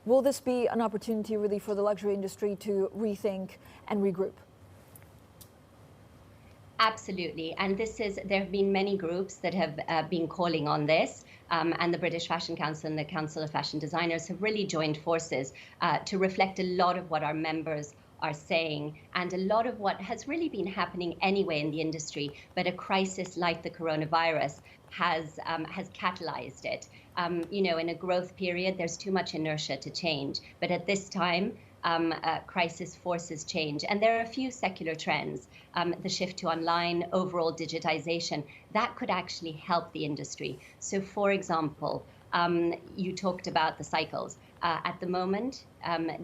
Will this be an opportunity really for the luxury industry to rethink and regroup? Absolutely, and there have been many groups that have been calling on this, and the British Fashion Council and the Council of Fashion Designers have really joined forces to reflect a lot of what our members are saying, and a lot of what has really been happening anyway in the industry, but a crisis like the coronavirus has catalyzed it. In a growth period, there's too much inertia to change, but at this time, crisis forces change. And there are a few secular trends, the shift to online, overall digitization, that could actually help the industry. So for example, you talked about the cycles. At the moment,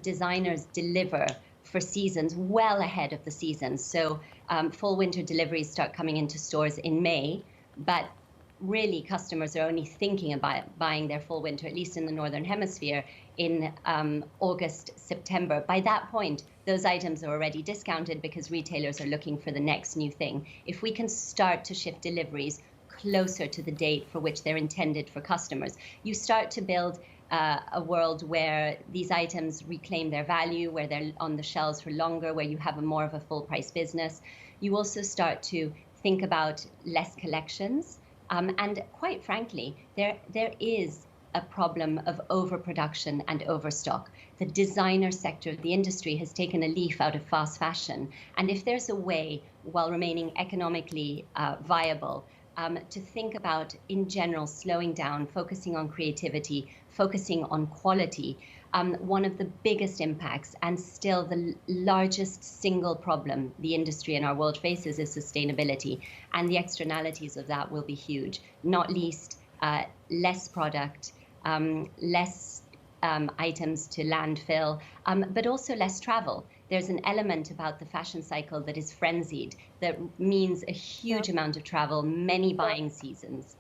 designers deliver for seasons well ahead of the seasons. So fall winter deliveries start coming into stores in May, but really customers are only thinking about buying their fall winter, at least in the Northern Hemisphere, in August, September. By that point, those items are already discounted because retailers are looking for the next new thing. If we can start to shift deliveries closer to the date for which they're intended for customers, you start to build a world where these items reclaim their value, where they're on the shelves for longer, where you have more of a full price business. You also start to think about less collections. And quite frankly, there is a problem of overproduction and overstock. The designer sector of the industry has taken a leaf out of fast fashion. And if there's a way, while remaining economically viable, to think about, in general, slowing down, focusing on creativity, focusing on quality, one of the biggest impacts and still the largest single problem the industry and our world faces is sustainability. And the externalities of that will be huge, not least less product, less items to landfill, but also less travel. There's an element about the fashion cycle that is frenzied, that means a huge amount of travel, many buying seasons.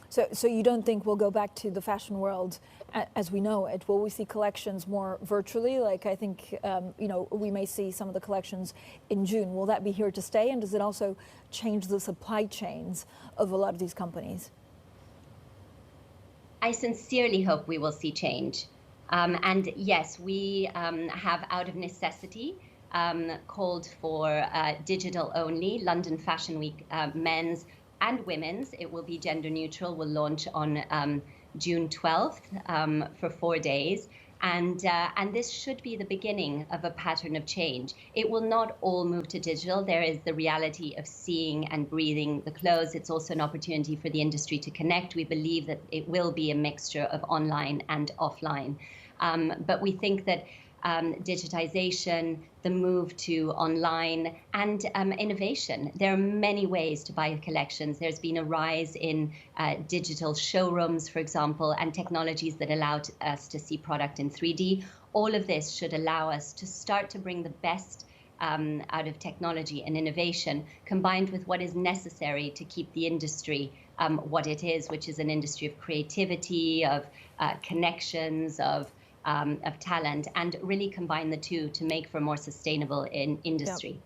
So you don't think we'll go back to the fashion world as we know it? Will we see collections more virtually? Like I think, we may see some of the collections in June. Will that be here to stay? And does it also change the supply chains of a lot of these companies? I sincerely hope we will see change. And yes, we have, out of necessity, called for digital only. London Fashion Week men's and women's, it will be gender neutral, will launch on June 12th for 4 days. And this should be the beginning of a pattern of change. It will not all move to digital. There is the reality of seeing and breathing the clothes. It's also an opportunity for the industry to connect. We believe that it will be a mixture of online and offline. But we think that digitization, the move to online, and innovation. There are many ways to buy collections. There's been a rise in digital showrooms, for example, and technologies that allow us to see product in 3D. All of this should allow us to start to bring the best out of technology and innovation, combined with what is necessary to keep the industry what it is, which is an industry of creativity, of connections, of talent, and really combine the two to make for a more sustainable industry.